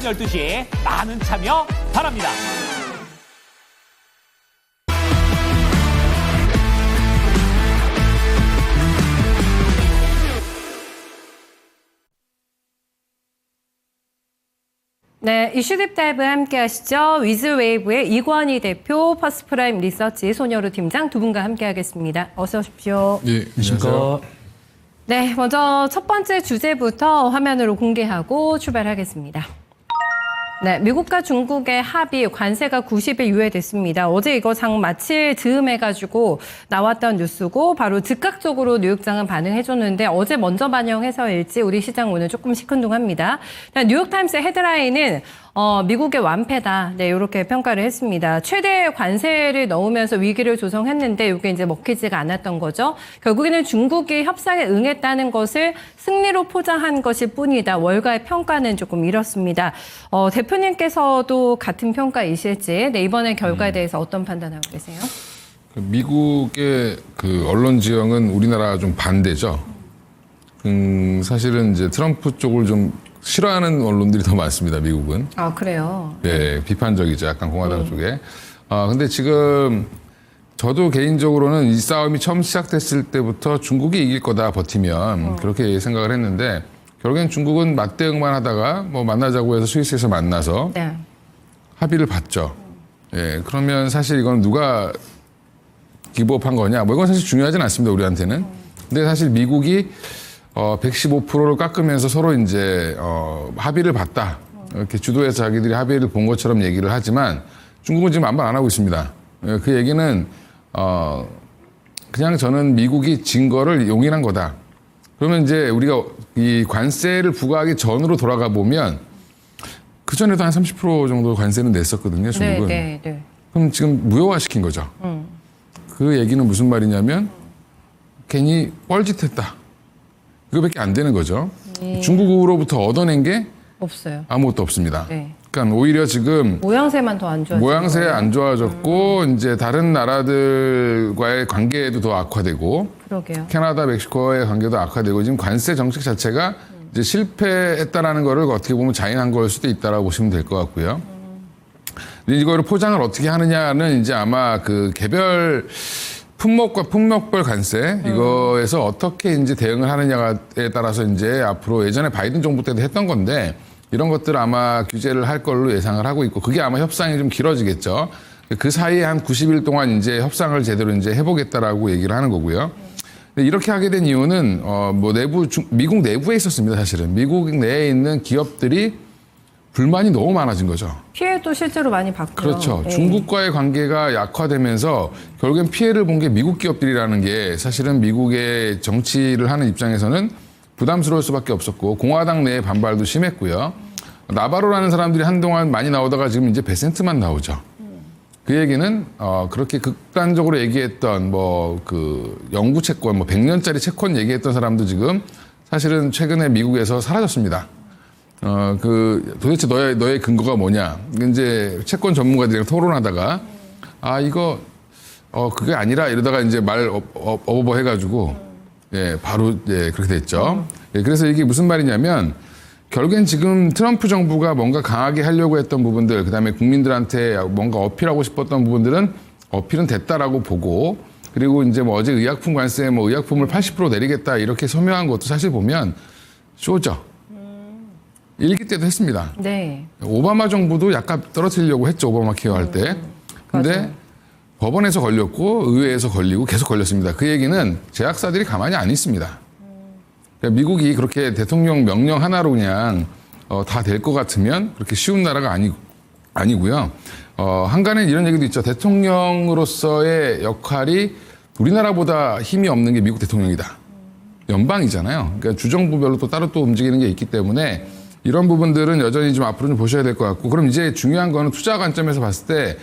12시 많은 참여 바랍니다. 네, 이슈 딥다이브 함께 하시죠. 위즈웨이브의 이관희 대표, 퍼스트프라임 리서치 손여루 팀장 두 분과 함께 하겠습니다. 어서 오십시오. 예, 안녕하세요. 네, 먼저 첫 번째 주제부터 화면으로 공개하고 출발하겠습니다. 네, 미국과 중국의 합의 관세가 90일 유예됐습니다. 어제 이거 장 마칠 즈음 해가지고 나왔던 뉴스고 바로 즉각적으로 뉴욕장은 반응해줬는데 어제 먼저 반영해서일지 우리 시장 오늘 조금 시큰둥합니다. 뉴욕타임스 헤드라인은 미국의 완패다. 네, 이렇게 평가를 했습니다. 최대 관세를 넣으면서 위기를 조성했는데 이게 이제 먹히지가 않았던 거죠. 결국에는 중국이 협상에 응했다는 것을 승리로 포장한 것일 뿐이다. 월가의 평가는 조금 이렇습니다. 대표님께서도 같은 평가이실지, 네, 이번에 결과에 대해서 어떤 판단하고 계세요? 미국의 그 언론 지형은 우리나라 좀 반대죠. 사실은 이제 트럼프 쪽을 좀 싫어하는 언론들이 더 많습니다, 미국은. 아, 그래요? 네, 비판적이죠, 약간 공화당 쪽에. 근데 지금 저도 개인적으로는 이 싸움이 처음 시작됐을 때부터 중국이 이길 거다, 버티면. 그렇게 생각을 했는데, 결국엔 중국은 맞대응만 하다가 뭐 만나자고 해서 스위스에서 만나서 네. 합의를 봤죠. 예, 그러면 사실 이건 누가 기부업한 거냐? 뭐 이건 사실 중요하진 않습니다, 우리한테는. 근데 사실 미국이 115%를 깎으면서 서로 이제 합의를 봤다. 이렇게 주도해서 자기들이 합의를 본 것처럼 얘기를 하지만 중국은 지금 아무 말 안 하고 있습니다. 그 얘기는 그냥 저는 미국이 진 거를 용인한 거다. 그러면 이제 우리가 이 관세를 부과하기 전으로 돌아가 보면 그 전에도 한 30% 정도 관세는 냈었거든요, 중국은. 네. 그럼 지금 무효화시킨 거죠. 그 얘기는 무슨 말이냐면 괜히 뻘짓했다. 이거밖에 안 되는 거죠. 중국으로부터 얻어낸 게 없어요. 아무것도 없습니다. 네. 그러니까 오히려 지금 모양새만 더 안 좋아지고. 모양새 안 좋아졌고 이제 다른 나라들과의 관계도 더 악화되고 그러게요. 캐나다, 멕시코의 관계도 악화되고 지금 관세 정책 자체가 이제 실패했다라는 거를 어떻게 보면 자인한 걸 수도 있다라고 보시면 될 것 같고요. 이거를 포장을 어떻게 하느냐는 이제 아마 그 개별 품목과 품목별 관세 이거에서 어떻게 이제 대응을 하느냐에 따라서 이제 앞으로 예전에 바이든 정부 때도 했던 건데 이런 것들 아마 규제를 할 걸로 예상을 하고 있고 그게 아마 협상이 좀 길어지겠죠. 그 사이에 한 90일 동안 이제 협상을 제대로 이제 해보겠다라고 얘기를 하는 거고요. 근데 이렇게 하게 된 이유는 뭐 미국 내부에 있었습니다. 사실은 미국 내에 있는 기업들이 불만이 너무 많아진 거죠. 피해도 실제로 많이 받고요. 그렇죠. 네. 중국과의 관계가 약화되면서 결국엔 피해를 본 게 미국 기업들이라는 게 사실은 미국의 정치를 하는 입장에서는 부담스러울 수밖에 없었고 공화당 내의 반발도 심했고요. 나바로라는 사람들이 한동안 많이 나오다가 지금 이제 베센트만 나오죠. 그 얘기는 그렇게 극단적으로 얘기했던 뭐 그 영구 채권, 뭐 100년짜리 채권 얘기했던 사람도 지금 사실은 최근에 미국에서 사라졌습니다. 도대체 너의 근거가 뭐냐? 이제 채권 전문가들이랑 토론하다가, 이거, 그게 아니라 이러다가 이제 말 어버버 해가지고, 예, 바로, 예, 그렇게 됐죠. 예, 그래서 이게 무슨 말이냐면, 결국엔 지금 트럼프 정부가 뭔가 강하게 하려고 했던 부분들, 그 다음에 국민들한테 뭔가 어필하고 싶었던 부분들은 어필은 됐다라고 보고, 그리고 이제 뭐 어제 의약품 관세, 뭐 의약품을 80% 내리겠다 이렇게 서명한 것도 사실 보면 쇼죠. 일기 때도 했습니다. 네. 오바마 정부도 약간 떨어뜨리려고 했죠. 오바마 케어 할 때. 근데 맞아요. 법원에서 걸렸고 의회에서 걸리고 계속 걸렸습니다. 그 얘기는 제약사들이 가만히 안 있습니다. 그러니까 미국이 그렇게 대통령 명령 하나로 그냥 다 될 것 같으면 그렇게 쉬운 나라가 아니고요. 한간에 이런 얘기도 있죠. 대통령으로서의 역할이 우리나라보다 힘이 없는 게 미국 대통령이다. 연방이잖아요. 그러니까 주정부별로 또 따로 또 움직이는 게 있기 때문에 이런 부분들은 여전히 좀 앞으로 좀 보셔야 될 것 같고, 그럼 이제 중요한 거는 투자 관점에서 봤을 때,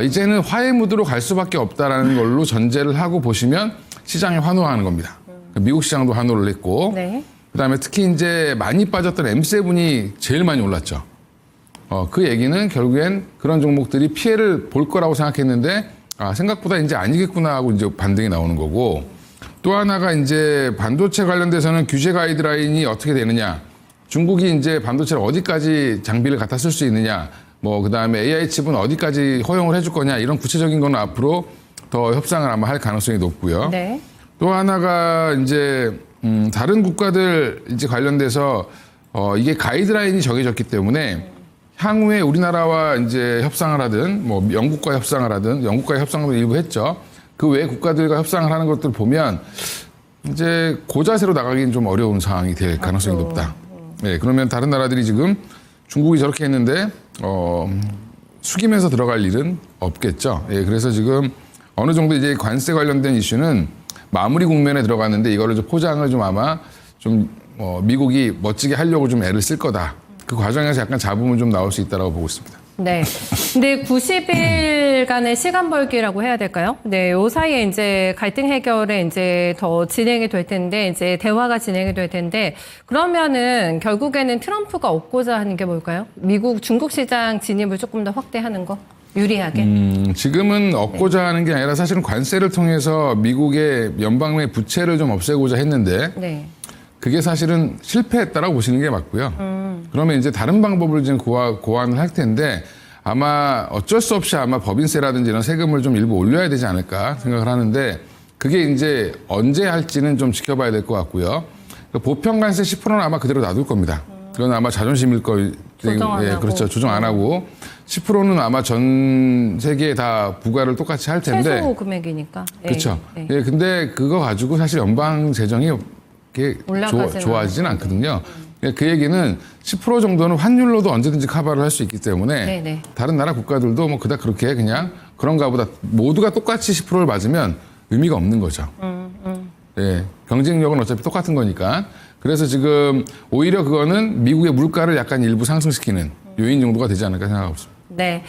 이제는 화해 무드로 갈 수밖에 없다라는 걸로 전제를 하고 보시면 시장이 환호하는 겁니다. 미국 시장도 환호를 했고, 네. 그 다음에 특히 이제 많이 빠졌던 M7이 제일 많이 올랐죠. 그 얘기는 결국엔 그런 종목들이 피해를 볼 거라고 생각했는데, 생각보다 이제 아니겠구나 하고 이제 반등이 나오는 거고, 또 하나가 이제 반도체 관련돼서는 규제 가이드라인이 어떻게 되느냐. 중국이 이제 반도체를 어디까지 장비를 갖다 쓸 수 있느냐, 뭐 그다음에 AI 칩은 어디까지 허용을 해줄 거냐 이런 구체적인 거는 앞으로 더 협상을 아마 할 가능성이 높고요. 네. 또 하나가 이제 다른 국가들 이제 관련돼서 이게 가이드라인이 정해졌기 때문에 향후에 우리나라와 이제 협상을 하든 뭐 영국과 협상을 하든 영국과의 협상도 일부 했죠. 그 외 국가들과 협상을 하는 것들 보면 이제 고자세로 나가기는 좀 어려운 상황이 될 가능성이 높다. 네, 그러면 다른 나라들이 지금 중국이 저렇게 했는데 숙이면서 들어갈 일은 없겠죠. 예, 그래서 지금 어느 정도 이제 관세 관련된 이슈는 마무리 국면에 들어갔는데 이거를 좀 포장을 좀 아마 좀 미국이 멋지게 하려고 좀 애를 쓸 거다. 그 과정에서 약간 잡음은 좀 나올 수 있다라고 보고 있습니다. 네. 근데 90일간의 시간 벌기라고 해야 될까요? 네, 요 사이에 이제 갈등 해결에 이제 더 진행이 될 텐데, 이제 대화가 진행이 될 텐데, 그러면은 결국에는 트럼프가 얻고자 하는 게 뭘까요? 미국, 중국 시장 진입을 조금 더 확대하는 거? 유리하게? 지금은 얻고자 하는 게 아니라 사실은 관세를 통해서 미국의 연방의 부채를 좀 없애고자 했는데, 네. 그게 사실은 실패했다라고 보시는 게 맞고요. 그러면 이제 다른 방법을 지금 고안을 할 텐데 아마 어쩔 수 없이 아마 법인세라든지 이런 세금을 좀 일부 올려야 되지 않을까 생각을 하는데 그게 이제 언제 할지는 좀 지켜봐야 될 것 같고요. 보편관세 10%는 아마 그대로 놔둘 겁니다. 그건 아마 자존심일 거예요. 조정 안 하고. 그렇죠. 조정 안 하고 10%는 아마 전 세계에 다 부과를 똑같이 할 텐데. 최소 금액이니까. 네. 그렇죠. 네. 예, 근데 그거 가지고 사실 연방 재정이 이렇게 좋아지진 않거든요. 그 얘기는 10% 정도는 환율로도 언제든지 커버를 할 수 있기 때문에 네네. 다른 나라 국가들도 뭐 그닥 그렇게 그냥 그런가 보다 모두가 똑같이 10%를 맞으면 의미가 없는 거죠. 예, 경쟁력은 어차피 똑같은 거니까. 그래서 지금 오히려 그거는 미국의 물가를 약간 일부 상승시키는 요인 정도가 되지 않을까 생각하고 있습니다. 네.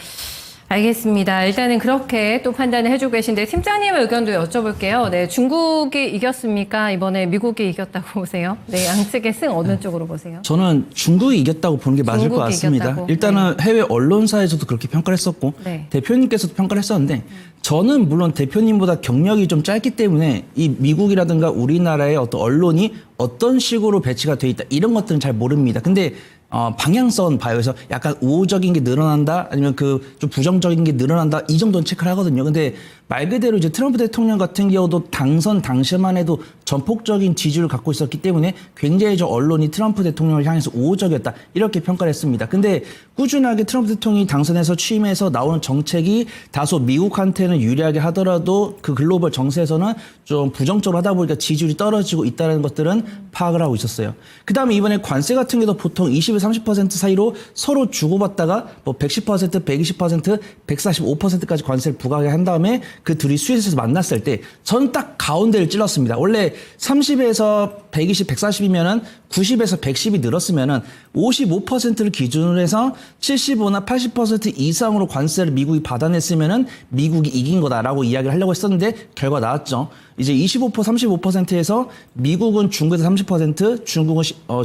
알겠습니다. 일단은 그렇게 또 판단을 해주고 계신데 팀장님의 의견도 여쭤볼게요. 네, 중국이 이겼습니까? 이번에 미국이 이겼다고 보세요? 네, 양측의 승 어느 쪽으로 보세요? 저는 중국이 이겼다고 보는 게 맞을 것 중국이 같습니다. 이겼다고? 일단은 해외 언론사에서도 그렇게 평가를 했었고 네. 대표님께서도 평가를 했었는데 저는 물론 대표님보다 경력이 좀 짧기 때문에 이 미국이라든가 우리나라의 어떤 언론이 어떤 식으로 배치가 돼 있다 이런 것들은 잘 모릅니다. 근데 방향성은 봐요. 그래서 약간 우호적인 게 늘어난다 아니면 그 좀 부정적인 게 늘어난다 이 정도는 체크를 하거든요. 근데 말 그대로 이제 트럼프 대통령 같은 경우도 당선 당시만 해도 전폭적인 지지를 갖고 있었기 때문에 굉장히 저 언론이 트럼프 대통령을 향해서 우호적이었다 이렇게 평가를 했습니다. 근데 꾸준하게 트럼프 대통령이 당선해서 취임해서 나오는 정책이 다소 미국한테는 유리하게 하더라도 그 글로벌 정세에서는 좀 부정적으로 하다 보니까 지지율이 떨어지고 있다는 것들은 파악을 하고 있었어요. 그다음에 이번에 관세 같은 경우도 보통 20에서 30% 사이로 서로 주고받다가 뭐 110%, 120%, 145%까지 관세를 부과하게 한 다음에 그 둘이 스위스에서 만났을 때 전 딱 가운데를 찔렀습니다. 원래 30에서 120, 140이면은 90에서 110이 늘었으면은 55%를 기준으로 해서 75나 80% 이상으로 관세를 미국이 받아냈으면은 미국이 이긴 거다라고 이야기를 하려고 했었는데 결과 나왔죠. 이제 25%, 35%에서 미국은 중국에다 30%, 중국은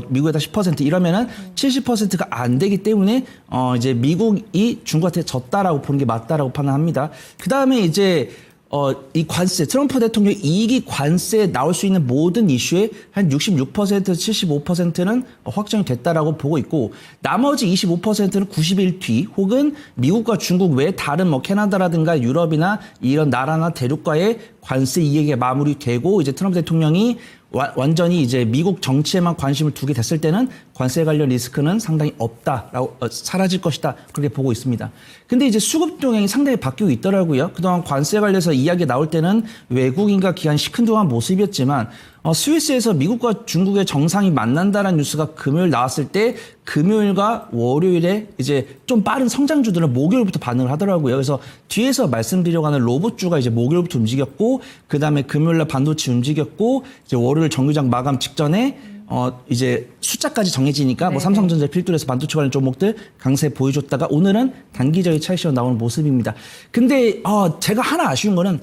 미국에다 10% 이러면은 70%가 안 되기 때문에 이제 미국이 중국한테 졌다라고 보는 게 맞다라고 판단합니다. 그 다음에 이제 이 관세, 트럼프 대통령 이익이 관세에 나올 수 있는 모든 이슈에 한 66%, 75%는 확정이 됐다라고 보고 있고, 나머지 25%는 90일 뒤, 혹은 미국과 중국 외 다른 뭐 캐나다라든가 유럽이나 이런 나라나 대륙과의 관세 이익이 마무리되고, 이제 트럼프 대통령이 완전히 이제 미국 정치에만 관심을 두게 됐을 때는 관세 관련 리스크는 상당히 없다라고 사라질 것이다 그렇게 보고 있습니다. 근데 이제 수급 동향이 상당히 바뀌고 있더라고요. 그동안 관세 관련해서 이야기 나올 때는 외국인과 기관이 시큰둥한 모습이었지만 스위스에서 미국과 중국의 정상이 만난다는 뉴스가 금요일 나왔을 때 금요일과 월요일에 이제 좀 빠른 성장주들은 목요일부터 반응을 하더라고요. 그래서 뒤에서 말씀드리려고 하는 로봇주가 이제 목요일부터 움직였고, 그 다음에 금요일날 반도체 움직였고, 이제 월요일 정규장 마감 직전에 이제 숫자까지 정해지니까 뭐 삼성전자 필두에서 반도체 관련 종목들 강세 보여줬다가 오늘은 단기적인 차익실현 나오는 모습입니다. 근데 제가 하나 아쉬운 거는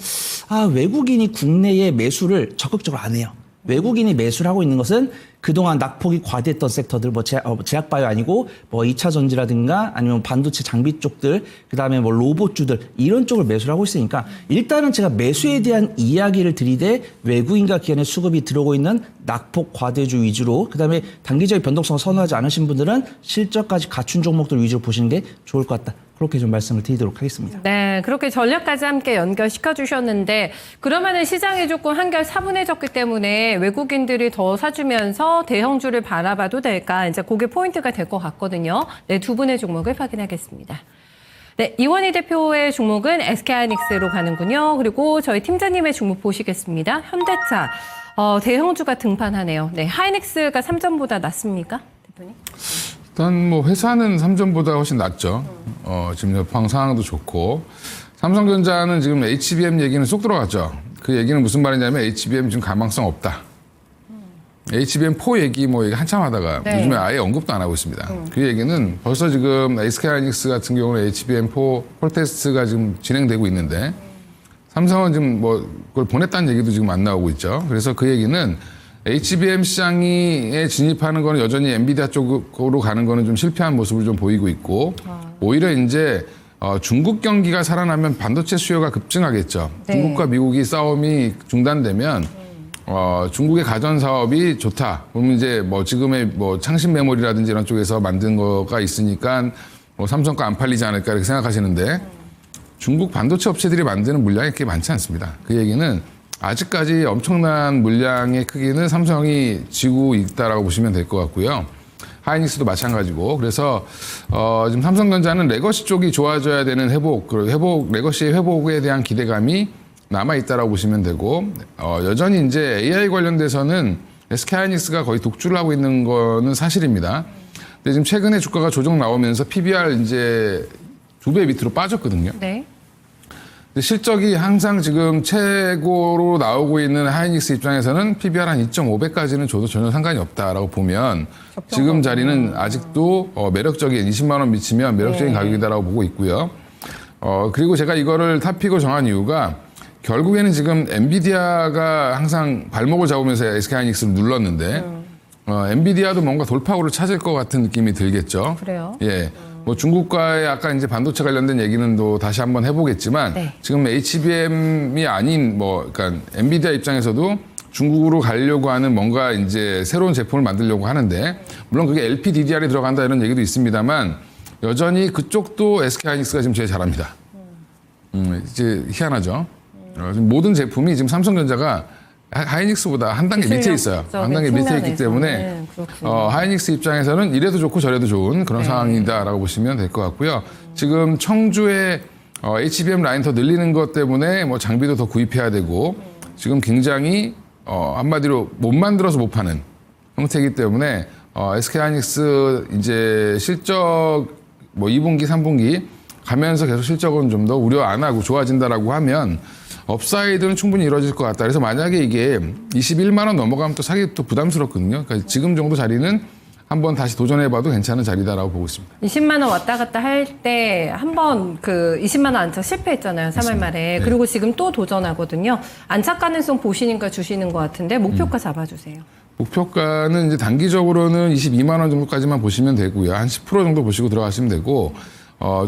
외국인이 국내에 매수를 적극적으로 안 해요. 외국인이 매수를 하고 있는 것은 그동안 낙폭이 과대했던 섹터들, 뭐 제약바이오 아니고 뭐 2차 전지라든가 아니면 반도체 장비 쪽들, 그다음에 뭐 로봇주들 이런 쪽을 매수를 하고 있으니까 일단은 제가 매수에 대한 이야기를 드리되 외국인과 기관의 수급이 들어오고 있는 낙폭 과대주 위주로, 그다음에 단기적인 변동성을 선호하지 않으신 분들은 실적까지 갖춘 종목들 위주로 보시는 게 좋을 것 같다. 그렇게 좀 말씀을 드리도록 하겠습니다. 네, 그렇게 전략까지 함께 연결시켜 주셨는데 그러면은 시장이 조금 한결 차분해졌기 때문에 외국인들이 더 사주면서 대형주를 바라봐도 될까? 이제 그게 포인트가 될 것 같거든요. 네, 두 분의 종목을 확인하겠습니다. 네, 이원희 대표의 종목은 SK하이닉스로 가는군요. 그리고 저희 팀장님의 종목 보시겠습니다. 현대차, 대형주가 등판하네요. 네, 하이닉스가 3전보다 낫습니까, 대표님? 일단 뭐 회사는 삼전보다 훨씬 낫죠. 지금 여파상 상황도 좋고, 삼성전자는 지금 HBM 얘기는 쏙 들어갔죠. 그 얘기는 무슨 말이냐면 HBM 지금 가망성 없다. HBM4 얘기 뭐 얘기 한참 하다가 네. 요즘에 아예 언급도 안 하고 있습니다. 그 얘기는 벌써 지금 SK하이닉스 같은 경우는 HBM4 폴 테스트가 지금 진행되고 있는데 삼성은 지금 뭐 그걸 보냈다는 얘기도 지금 안 나오고 있죠. 그래서 그 얘기는 HBM 시장에 진입하는 거는 여전히 엔비디아 쪽으로 가는 거는 좀 실패한 모습을 좀 보이고 있고 오히려 이제 중국 경기가 살아나면 반도체 수요가 급증하겠죠. 네. 중국과 미국이 싸움이 중단되면 중국의 가전 사업이 좋다. 그러면 이제 뭐 지금의 뭐 창신 메모리라든지 이런 쪽에서 만든 거가 있으니까 뭐 삼성 거 안 팔리지 않을까 이렇게 생각하시는데 중국 반도체 업체들이 만드는 물량이 그렇게 많지 않습니다. 그 얘기는 아직까지 엄청난 물량의 크기는 삼성이 지고 있다라고 보시면 될 것 같고요. 하이닉스도 마찬가지고 그래서 지금 삼성전자는 레거시 쪽이 좋아져야 되는 레거시의 회복에 대한 기대감이 남아 있다라고 보시면 되고 여전히 이제 AI 관련돼서는 SK하이닉스가 거의 독주를 하고 있는 거는 사실입니다. 근데 지금 최근에 주가가 조정 나오면서 PBR 이제 2배 밑으로 빠졌거든요. 네. 근데 실적이 항상 지금 최고로 나오고 있는 하이닉스 입장에서는 PBR 한 2.5배까지는 줘도 전혀 상관이 없다라고 보면 지금 자리는 아직도 매력적인 20만 원 미치면 매력적인 가격이다라고 보고 있고요. 그리고 제가 이거를 탑픽으로 정한 이유가 결국에는 지금 엔비디아가 항상 발목을 잡으면서 SK하이닉스를 눌렀는데 엔비디아도 뭔가 돌파구를 찾을 것 같은 느낌이 들겠죠. 그래요? 예. 뭐 중국과의 아까 이제 반도체 관련된 얘기는 또 다시 한번 해보겠지만 네. 지금 HBM이 아닌 그러니까 엔비디아 입장에서도 중국으로 가려고 하는 뭔가 이제 새로운 제품을 만들려고 하는데 물론 그게 LPDDR이 들어간다 이런 얘기도 있습니다만 여전히 그쪽도 SK하이닉스가 지금 제일 잘합니다. 이제 희한하죠. 지금 모든 제품이 지금 삼성전자가 하이닉스보다 한 단계 밑에 있어요. 한 단계 밑에 있기 때문에 하이닉스 입장에서는 이래도 좋고 저래도 좋은 그런 상황이다라고 보시면 될 것 같고요. 지금 청주에 HBM 라인 더 늘리는 것 때문에 뭐 장비도 더 구입해야 되고 지금 굉장히 한마디로 못 만들어서 못 파는 형태이기 때문에 SK하이닉스 이제 실적 뭐 2분기, 3분기 가면서 계속 실적은 좀 더 우려 안 하고 좋아진다라고 하면 업사이드는 충분히 이루어질 것 같다. 그래서 만약에 이게 21만 원 넘어가면 또 사기 또 부담스럽거든요. 그러니까 지금 정도 자리는 한번 다시 도전해봐도 괜찮은 자리다라고 보고 있습니다. 20만 원 왔다 갔다 할 때 한 번 그 20만 원 안착 실패했잖아요. 3월 말에. 네. 그리고 지금 또 도전하거든요. 안착 가능성 보시니까 주시는 것 같은데 목표가 잡아주세요. 목표가는 이제 단기적으로는 22만 원 정도까지만 보시면 되고요. 한 10% 정도 보시고 들어가시면 되고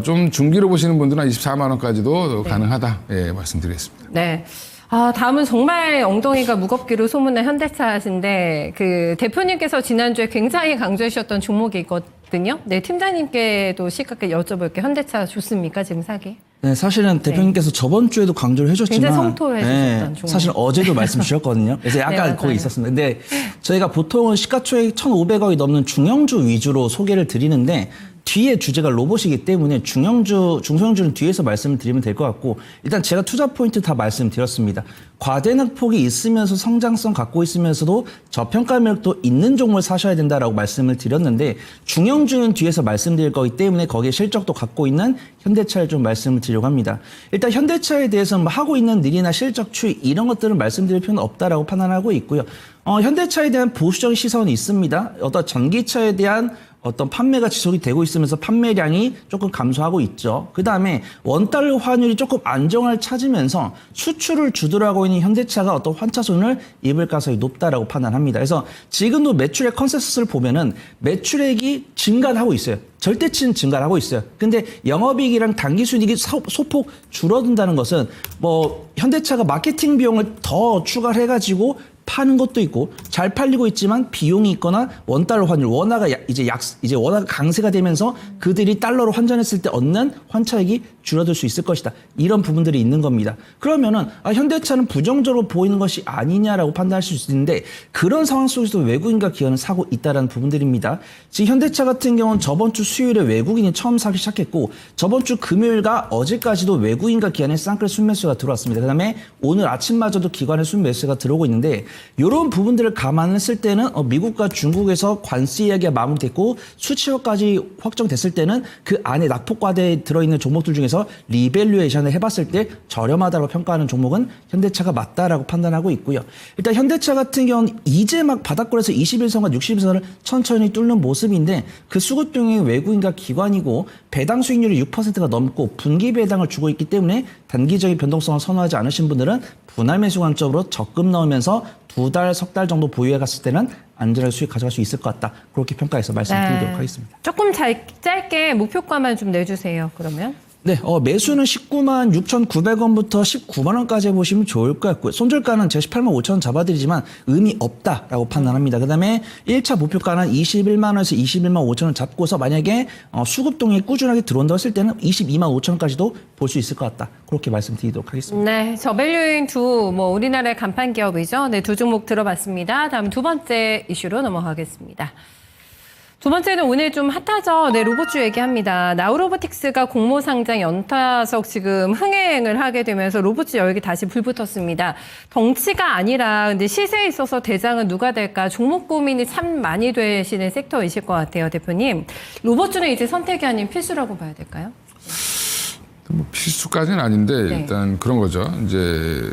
좀 중기로 보시는 분들은 한 24만 원까지도 가능하다. 예, 말씀드리겠습니다. 네. 다음은 정말 엉덩이가 무겁기로 소문난 현대차신데 그 대표님께서 지난주에 굉장히 강조해 주셨던 종목이 있거든요. 네, 팀장님께도 시각에 여쭤볼게요. 현대차 좋습니까? 지금 사기? 네, 사실은 대표님께서 저번 주에도 강조를 해주셨지만 굉장히 성토해 주셨던 종목. 사실 어제도 말씀 주셨거든요. 그래서 약간 네, 거기 있었습니다. 근데 저희가 보통은 시가총액 1,500억이 넘는 중형주 위주로 소개를 드리는데 뒤에 주제가 로봇이기 때문에 중소형주는 뒤에서 말씀을 드리면 될 것 같고 일단 제가 투자 포인트 다 말씀드렸습니다. 과대낙폭이 있으면서 성장성 갖고 있으면서도 저평가 매력도 있는 종목을 사셔야 된다라고 말씀을 드렸는데 중형주는 뒤에서 말씀드릴 거기 때문에 거기에 실적도 갖고 있는 현대차를 좀 말씀을 드리려고 합니다. 일단 현대차에 대해서는 뭐 하고 있는 일이나 실적 추이 이런 것들은 말씀드릴 필요는 없다라고 판단하고 있고요. 현대차에 대한 보수적인 시선이 있습니다. 어떤 전기차에 대한 어떤 판매가 지속이 되고 있으면서 판매량이 조금 감소하고 있죠. 그 다음에 원달러 환율이 조금 안정을 찾으면서 수출을 주도로 하고 있는 현대차가 어떤 환차손을 입을 가능성이 높다라고 판단합니다. 그래서 지금도 매출액 컨센서스를 보면은 매출액이 증가하고 있어요. 절대치는 증가를 하고 있어요. 근데 영업이익이랑 당기순이익이 소폭 줄어든다는 것은 뭐 현대차가 마케팅 비용을 더 추가를 해가지고 파는 것도 있고 잘 팔리고 있지만 비용이 있거나 원달러 환율 원화가 이제 원화가 강세가 되면서 그들이 달러로 환전했을 때 얻는 환차익이 줄어들 수 있을 것이다. 이런 부분들이 있는 겁니다. 그러면은 현대차는 부정적으로 보이는 것이 아니냐라고 판단할 수 있는데 그런 상황 속에서 외국인과 기관은 사고 있다라는 부분들입니다. 지금 현대차 같은 경우는 저번 주 수요일에 외국인이 처음 사기 시작했고 저번 주 금요일과 어제까지도 외국인과 기관의 쌍끌 순매수가 들어왔습니다. 그다음에 오늘 아침마저도 기관의 순매수가 들어오고 있는데 이런 부분들을 감안했을 때는 미국과 중국에서 관세 이야기가 마무리됐고 수치화까지 확정됐을 때는 그 안에 낙폭과대에 들어있는 종목들 중에서 리밸류에이션을 해봤을 때 저렴하다고 평가하는 종목은 현대차가 맞다라고 판단하고 있고요. 일단 현대차 같은 경우는 이제 막 바닥권에서 21선과 60선을 천천히 뚫는 모습인데 그 수급병이 외국인과 기관이고 배당 수익률이 6%가 넘고 분기 배당을 주고 있기 때문에 단기적인 변동성을 선호하지 않으신 분들은 분할 매수 관점으로 적금 넣으면서 2달, 석 달 정도 보유해 갔을 때는 안전하게 수익 가져갈 수 있을 것 같다. 그렇게 평가해서 말씀드리도록 하겠습니다. 조금 짧게 목표가만 좀 내주세요. 그러면. 네, 매수는 19만 6,900원부터 19만 원까지 해보시면 좋을 것 같고요. 손절가는 제가 18만 5천 원 잡아드리지만 의미 없다라고 판단합니다. 그다음에 1차 목표가는 21만 원에서 21만 5천 원 잡고서 만약에 수급동이 꾸준하게 들어온다고 했을 때는 22만 5천 원까지도 볼 수 있을 것 같다. 그렇게 말씀드리도록 하겠습니다. 네, 저밸류인 우리나라의 간판 기업이죠. 네, 두 종목 들어봤습니다. 다음 두 번째 이슈로 넘어가겠습니다. 두 번째는 오늘 좀 핫하죠. 네, 로봇주 얘기합니다. 나우로보틱스가 공모 상장 연타석 지금 흥행을 하게 되면서 로봇주 열기 다시 불붙었습니다. 덩치가 아니라 근데 시세에 있어서 대장은 누가 될까 종목 고민이 참 많이 되시는 섹터이실 것 같아요, 대표님. 로봇주는 이제 선택이 아닌 필수라고 봐야 될까요? 뭐 필수까지는 아닌데 네. 일단 그런 거죠. 이제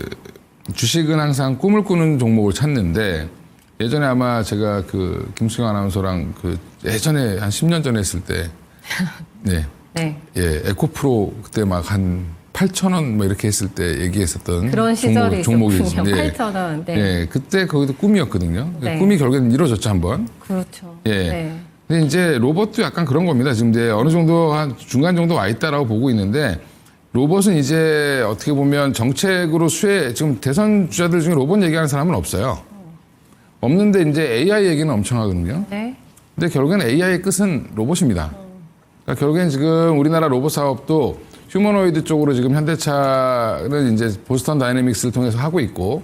주식은 항상 꿈을 꾸는 종목을 찾는데 예전에 아마 제가 그 김수경 아나운서랑 그 예전에 한 10년 전에 했을 때 네. 네. 예, 에코프로 그때 막 한 8,000원 뭐 이렇게 했을 때 얘기했었던 그런 시절이 종목이죠. 있었군요. 예. 8,000원. 네. 예, 그때 거기도 꿈이었거든요. 네. 꿈이 결국엔 이루어졌죠, 한번. 그렇죠. 예. 네. 근데 이제 로봇도 약간 그런 겁니다. 지금 이제 어느 정도 한 중간 정도 와 있다라고 보고 있는데 로봇은 이제 어떻게 보면 정책으로 지금 대선 주자들 중에 로봇 얘기하는 사람은 없어요. 없는데 이제 AI 얘기는 엄청 하거든요. 네. 근데 결국엔 AI의 끝은 로봇입니다. 그러니까 결국엔 지금 우리나라 로봇 사업도 휴머노이드 쪽으로 지금 현대차는 이제 보스턴 다이내믹스를 통해서 하고 있고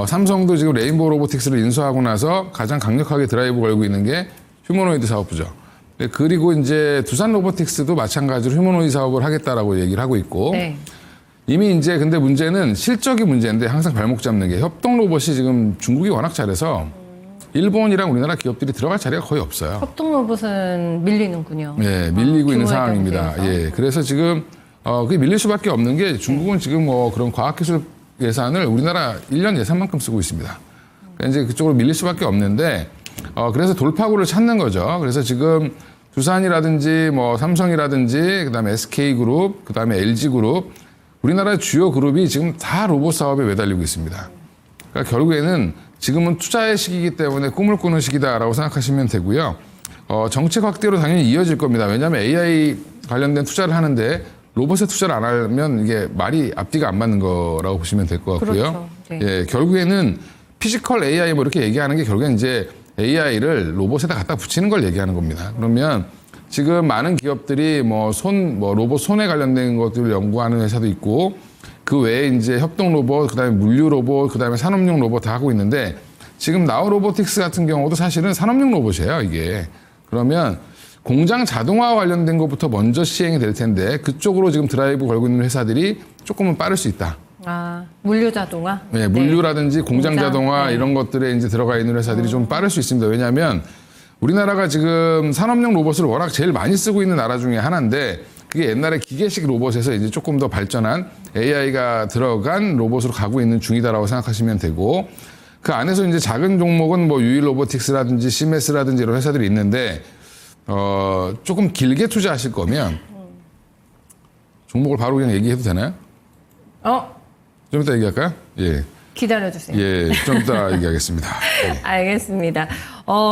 삼성도 지금 레인보우 로보틱스를 인수하고 나서 가장 강력하게 드라이브 걸고 있는 게 휴머노이드 사업부죠. 그리고 이제 두산 로보틱스도 마찬가지로 휴머노이드 사업을 하겠다라고 얘기를 하고 있고 네. 이미 이제 근데 문제는 실적이 문제인데 항상 발목 잡는 게 협동 로봇이 지금 중국이 워낙 잘해서 일본이랑 우리나라 기업들이 들어갈 자리가 거의 없어요. 협동 로봇은 밀리는군요. 네, 밀리고 있는 규모의 상황입니다. 경제에서. 예, 그래서 지금 그게 밀릴 수밖에 없는 게 중국은 지금 뭐 그런 과학기술 예산을 우리나라 1년 예산만큼 쓰고 있습니다. 그러니까 이제 그쪽으로 밀릴 수밖에 없는데 그래서 돌파구를 찾는 거죠. 그래서 지금 두산이라든지 뭐 삼성이라든지 그다음에 SK그룹, 그다음에 LG그룹 우리나라의 주요 그룹이 지금 다 로봇 사업에 매달리고 있습니다. 그러니까 결국에는 지금은 투자의 시기이기 때문에 꿈을 꾸는 시기다라고 생각하시면 되고요. 정책 확대로 당연히 이어질 겁니다. 왜냐하면 AI 관련된 투자를 하는데 로봇에 투자를 안 하면 이게 말이 앞뒤가 안 맞는 거라고 보시면 될 것 같고요. 그렇죠. 네. 예, 결국에는 피지컬 AI 뭐 이렇게 얘기하는 게 결국엔 이제 AI를 로봇에다 갖다 붙이는 걸 얘기하는 겁니다. 그러면 지금 많은 기업들이 뭐 로봇 손에 관련된 것들을 연구하는 회사도 있고 그 외에 이제 협동 로봇, 그다음에 물류 로봇, 그다음에 산업용 로봇 다 하고 있는데 지금 나우로보틱스 같은 경우도 사실은 산업용 로봇이에요, 이게. 그러면 공장 자동화 관련된 것부터 먼저 시행이 될 텐데 그쪽으로 지금 드라이브 걸고 있는 회사들이 조금은 빠를 수 있다. 아, 물류 자동화? 네, 물류라든지 공장 공장, 자동화 네. 이런 것들에 이제 들어가 있는 회사들이 좀 빠를 수 있습니다. 왜냐하면 우리나라가 지금 산업용 로봇을 워낙 제일 많이 쓰고 있는 나라 중에 하나인데 그게 옛날에 기계식 로봇에서 이제 조금 더 발전한 AI가 들어간 로봇으로 가고 있는 중이다라고 생각하시면 되고 그 안에서 이제 작은 종목은 뭐 유일 로보틱스라든지 시메스라든지 이런 회사들이 있는데 조금 길게 투자하실 거면 종목을 바로 그냥 얘기해도 되나요? 좀 이따 얘기할까요? 예. 기다려주세요. 예, 좀 이따 얘기하겠습니다. 예. 알겠습니다.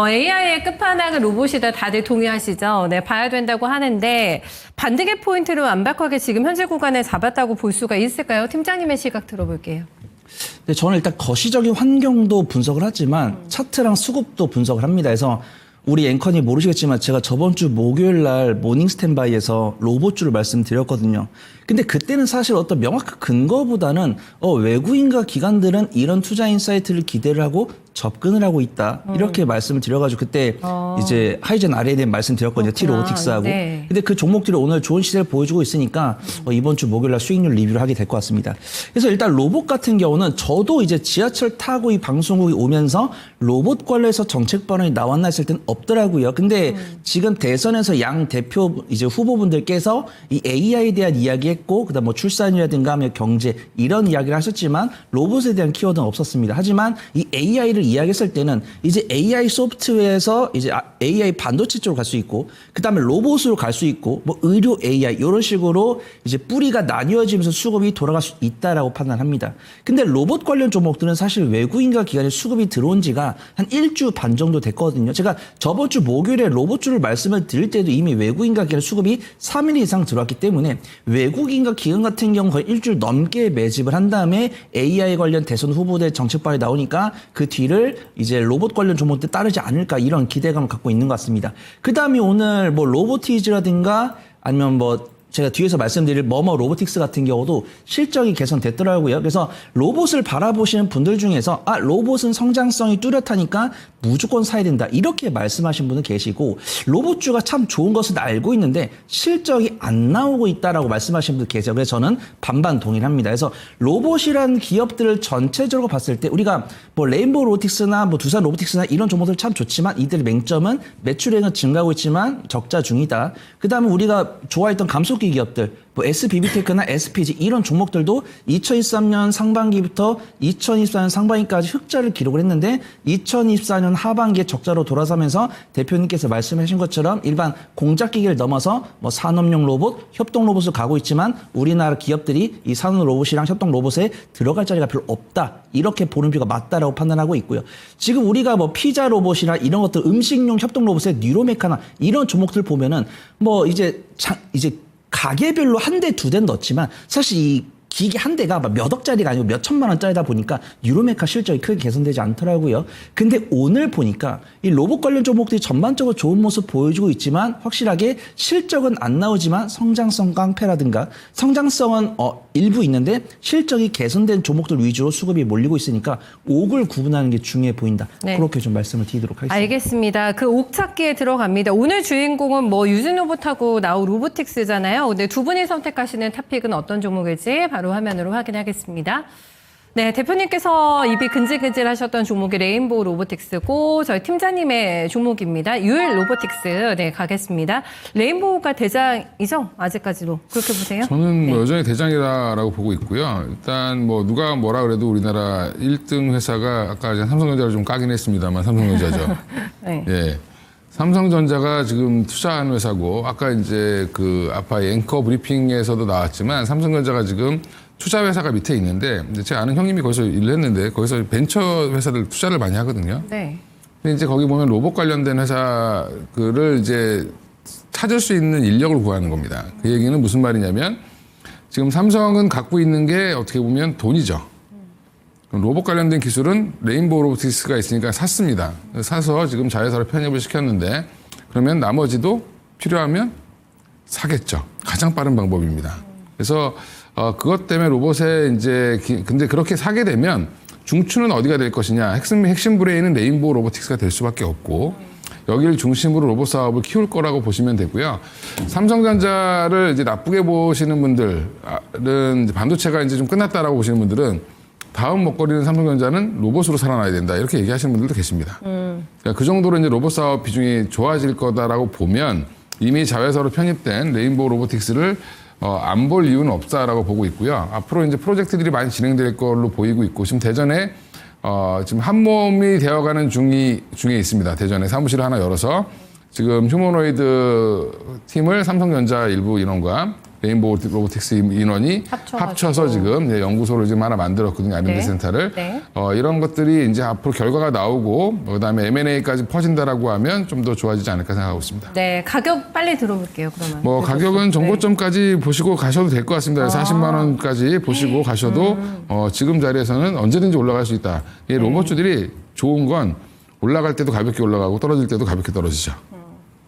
AI의 끝판왕은 로봇이다 다들 동의하시죠? 네, 봐야 된다고 하는데 반등의 포인트를 완벽하게 지금 현재 구간에 잡았다고 볼 수가 있을까요? 팀장님의 시각 들어볼게요. 근데 저는 일단 거시적인 환경도 분석을 하지만 차트랑 수급도 분석을 합니다. 그래서 우리 앵커님 모르시겠지만 제가 저번 주 목요일 날 모닝 스탠바이에서 로봇주를 말씀드렸거든요. 근데 그때는 사실 어떤 명확한 근거보다는 외국인과 기관들은 이런 투자 인사이트를 기대를 하고 접근을 하고 있다. 이렇게 말씀을 드려가지고 그때 이제 하이젠 RA에 대한 말씀 드렸거든요. T-로보틱스하고. 네. 근데 그 종목들이 오늘 좋은 시세를 보여주고 있으니까 이번 주 목요일 날 수익률 리뷰를 하게 될 것 같습니다. 그래서 일단 로봇 같은 경우는 저도 이제 지하철 타고 이 방송국이 오면서 로봇 관련해서 정책 발언이 나왔나 했을 땐 없더라고요. 근데 지금 대선에서 양 대표 이제 후보분들께서 이 AI에 대한 이야기했고 그다음 뭐 출산이라든가 경제 이런 이야기를 하셨지만 로봇에 대한 키워드는 없었습니다. 하지만 이 AI를 이야기했을 때는 이제 AI 소프트웨어에서 이제 AI 반도체 쪽으로 갈 수 있고 그다음에 로봇으로 갈 수 있고 뭐 의료 AI 이런 식으로 이제 뿌리가 나뉘어지면서 수급이 돌아갈 수 있다라고 판단합니다. 근데 로봇 관련 종목들은 사실 외국인과 기관의 수급이 들어온 지가 한 1주 반 정도 됐거든요. 제가 저번 주 목요일에 로봇주를 말씀을 드릴 때도 이미 외국인과 기관의 수급이 3일 이상 들어왔기 때문에 외국인과 기관 같은 경우 거의 일주일 넘게 매집을 한 다음에 AI 관련 대선 후보들 정책 발이 나오니까 그 뒤를 이제 로봇 관련 종목들 따르지 않을까 이런 기대감을 갖고 있는 것 같습니다. 그 다음에 오늘 뭐 로보티즈라든가 아니면 뭐 제가 뒤에서 말씀드릴 뭐뭐 로보틱스 같은 경우도 실적이 개선됐더라고요. 그래서 로봇을 바라보시는 분들 중에서 로봇은 성장성이 뚜렷하니까 무조건 사야 된다. 이렇게 말씀하신 분은 계시고 로봇주가 참 좋은 것을 알고 있는데 실적이 안 나오고 있다라고 말씀하신 분들 계세요. 그래서 저는 반반 동의를 합니다. 그래서 로봇이라는 기업들을 전체적으로 봤을 때 우리가 뭐 레인보우 로보틱스나 뭐 두산 로보틱스나 이런 종목들 참 좋지만 이들의 맹점은 매출액은 증가하고 있지만 적자 중이다. 그다음에 우리가 좋아했던 감속기 기업들 뭐 SBB테크나 SPG 이런 종목들도 2023년 상반기부터 2024년 상반기까지 흑자를 기록을 했는데 2024년 하반기에 적자로 돌아서면서 대표님께서 말씀하신 것처럼 일반 공작기기를 넘어서 뭐 산업용 로봇, 협동 로봇을 가고 있지만 우리나라 기업들이 이 산업 로봇이랑 협동 로봇에 들어갈 자리가 별로 없다. 이렇게 보는 뷰가 맞다라고 판단하고 있고요. 지금 우리가 뭐 피자 로봇이나 이런 것들 음식용 협동 로봇의 뉴로메카나 이런 종목들 보면은 뭐 이제 가게별로 한 대, 두 대는 넣었지만 사실 이 기계 한 대가 몇 억짜리가 아니고 몇 천만 원짜리다 보니까 유로메카 실적이 크게 개선되지 않더라고요. 근데 오늘 보니까 이 로봇 관련 종목들이 전반적으로 좋은 모습 보여주고 있지만 확실하게 실적은 안 나오지만 성장성 깡패라든가 성장성은 일부 있는데 실적이 개선된 종목들 위주로 수급이 몰리고 있으니까 옥을 구분하는 게 중요해 보인다. 네. 그렇게 좀 말씀을 드리도록 하겠습니다. 알겠습니다. 그 옥찾기에 들어갑니다. 오늘 주인공은 뭐 유진 로봇하고 나우 로보틱스잖아요. 근데 두 분이 선택하시는 탑픽은 어떤 종목일지 바로 화면으로 확인하겠습니다. 네, 대표님께서 입이 근질근질하셨던 종목이 레인보우 로보틱스고 저희 팀장님의 종목입니다. 유일 로보틱스 네 가겠습니다. 레인보우가 대장이죠? 아직까지도 그렇게 보세요? 저는 뭐 여전히 대장이다라고 보고 있고요. 일단 뭐 누가 뭐라 그래도 우리나라 1등 회사가 아까 삼성전자를 좀 까긴 했습니다만 삼성전자죠. 네. 예. 삼성전자가 지금 투자한 회사고 아까 이제 그 아빠 앵커 브리핑에서도 나왔지만 삼성전자가 지금 투자 회사가 밑에 있는데 이제 제 아는 형님이 거기서 일을 했는데 거기서 벤처 회사들 투자를 많이 하거든요. 네. 근데 이제 거기 보면 로봇 관련된 회사를 이제 찾을 수 있는 인력을 구하는 겁니다. 그 얘기는 무슨 말이냐면 지금 삼성은 갖고 있는 게 어떻게 보면 돈이죠. 로봇 관련된 기술은 레인보우 로보틱스가 있으니까 샀습니다. 사서 지금 자회사로 편입을 시켰는데 그러면 나머지도 필요하면 사겠죠. 가장 빠른 방법입니다. 그래서 그것 때문에 로봇에 이제 근데 그렇게 사게 되면 중추는 어디가 될 것이냐. 핵심 브레인은 레인보우 로보틱스가 될 수밖에 없고 여기를 중심으로 로봇 사업을 키울 거라고 보시면 되고요. 삼성전자를 이제 나쁘게 보시는 분들은 이제 반도체가 이제 좀 끝났다라고 보시는 분들은 다음 먹거리는 삼성전자는 로봇으로 살아나야 된다. 이렇게 얘기하시는 분들도 계십니다. 그러니까 그 정도로 이제 로봇 사업 비중이 좋아질 거다라고 보면 이미 자회사로 편입된 레인보우 로보틱스를 안 볼 이유는 없다라고 보고 있고요. 앞으로 이제 프로젝트들이 많이 진행될 걸로 보이고 있고 지금 대전에 지금 한 몸이 되어가는 중에 있습니다. 대전에 사무실을 하나 열어서 지금 휴머노이드 팀을 삼성전자 일부 인원과 레인보우 로보틱스 인원이 합쳐서 지금 연구소를 지금 하나 만들었거든요. R&D 센터를. 네. 이런 것들이 이제 앞으로 결과가 나오고 그다음에 M&A까지 퍼진다라고 하면 좀 더 좋아지지 않을까 생각하고 있습니다. 네, 가격 빨리 들어볼게요. 그러면. 뭐 가격은 정고점까지 보시고 가셔도 될 것 같습니다. 40만 원까지 보시고 가셔도 지금 자리에서는 언제든지 올라갈 수 있다. 이 로봇주들이 좋은 건 올라갈 때도 가볍게 올라가고 떨어질 때도 가볍게 떨어지죠.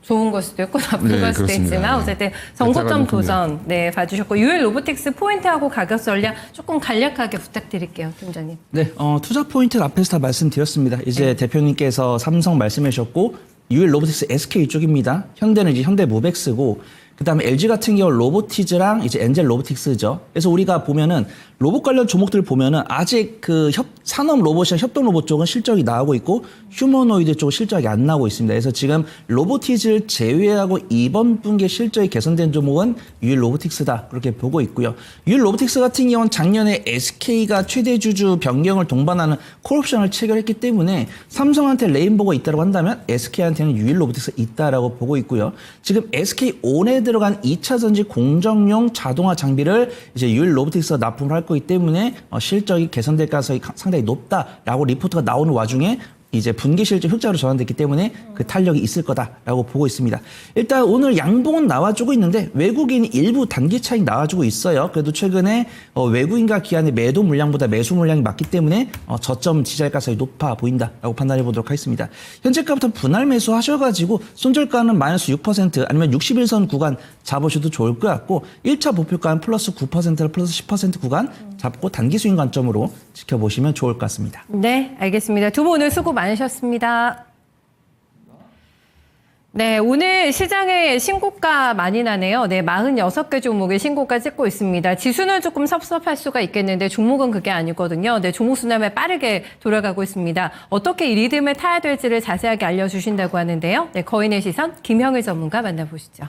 좋은 걸 수도 있고 나쁜 네, 걸 수도 그렇습니다. 있지만 네. 어쨌든 베타가 정고점 좀 도전 봐주셨고 UL 로보틱스 포인트하고 가격 전략 조금 간략하게 부탁드릴게요, 팀장님. 네, 투자 포인트를 앞에서 다 말씀드렸습니다. 이제 대표님께서 삼성 말씀해 주셨고, UL 로보틱스 SK 쪽입니다. 현대는 이제 현대 무벡스고, 그다음에 LG 같은 경우 로보티즈랑 이제 엔젤 로보틱스죠. 그래서 우리가 보면은 로봇 관련 종목들을 보면은 아직 그 산업 로봇이나 협동 로봇 쪽은 실적이 나오고 있고 휴머노이드 쪽은 실적이 안 나오고 있습니다. 그래서 지금 로보티즈를 제외하고 이번 분기에 실적이 개선된 종목은 UL 로보틱스다 그렇게 보고 있고요. UL 로보틱스 같은 경우는 작년에 SK가 최대 주주 변경을 동반하는 콜옵션을 체결했기 때문에 삼성한테 레인보우가 있다고 한다면 SK한테는 UL 로보틱스 있다라고 보고 있고요. 지금 SK 온에 들어간 2차 전지 공정용 자동화 장비를 이제 UL 로보틱스가 납품을 할 거기 때문에 실적이 개선될 가능성이 상당히 높다라고 리포트가 나오는 와중에 이제 분기 실적 흑자로 전환됐기 때문에 그 탄력이 있을 거다라고 보고 있습니다. 일단 오늘 양봉은 나와주고 있는데 외국인이 일부 단기 차익 나와주고 있어요. 그래도 최근에 외국인과 기관의 매도 물량보다 매수 물량이 많기 때문에 저점 지지할 가능성이 높아 보인다라고 판단해 보도록 하겠습니다. 현재가부터 분할 매수 하셔가지고 손절가는 마이너스 6% 아니면 61선 구간 잡으셔도 좋을 것 같고 1차 목표가는 플러스 9%를 플러스 10% 구간 잡고 단기 수익 관점으로 지켜보시면 좋을 것 같습니다. 네, 알겠습니다. 두 분 오늘 수고 많으셨습니다. 네, 오늘 시장에 신고가 많이 나네요. 네, 46개 종목의 신고가 찍고 있습니다. 지수는 조금 섭섭할 수가 있겠는데 종목은 그게 아니거든요. 네, 종목 순환에 빠르게 돌아가고 있습니다. 어떻게 이 리듬을 타야 될지를 자세하게 알려주신다고 하는데요. 네, 거인의 시선 김형일 전문가 만나보시죠.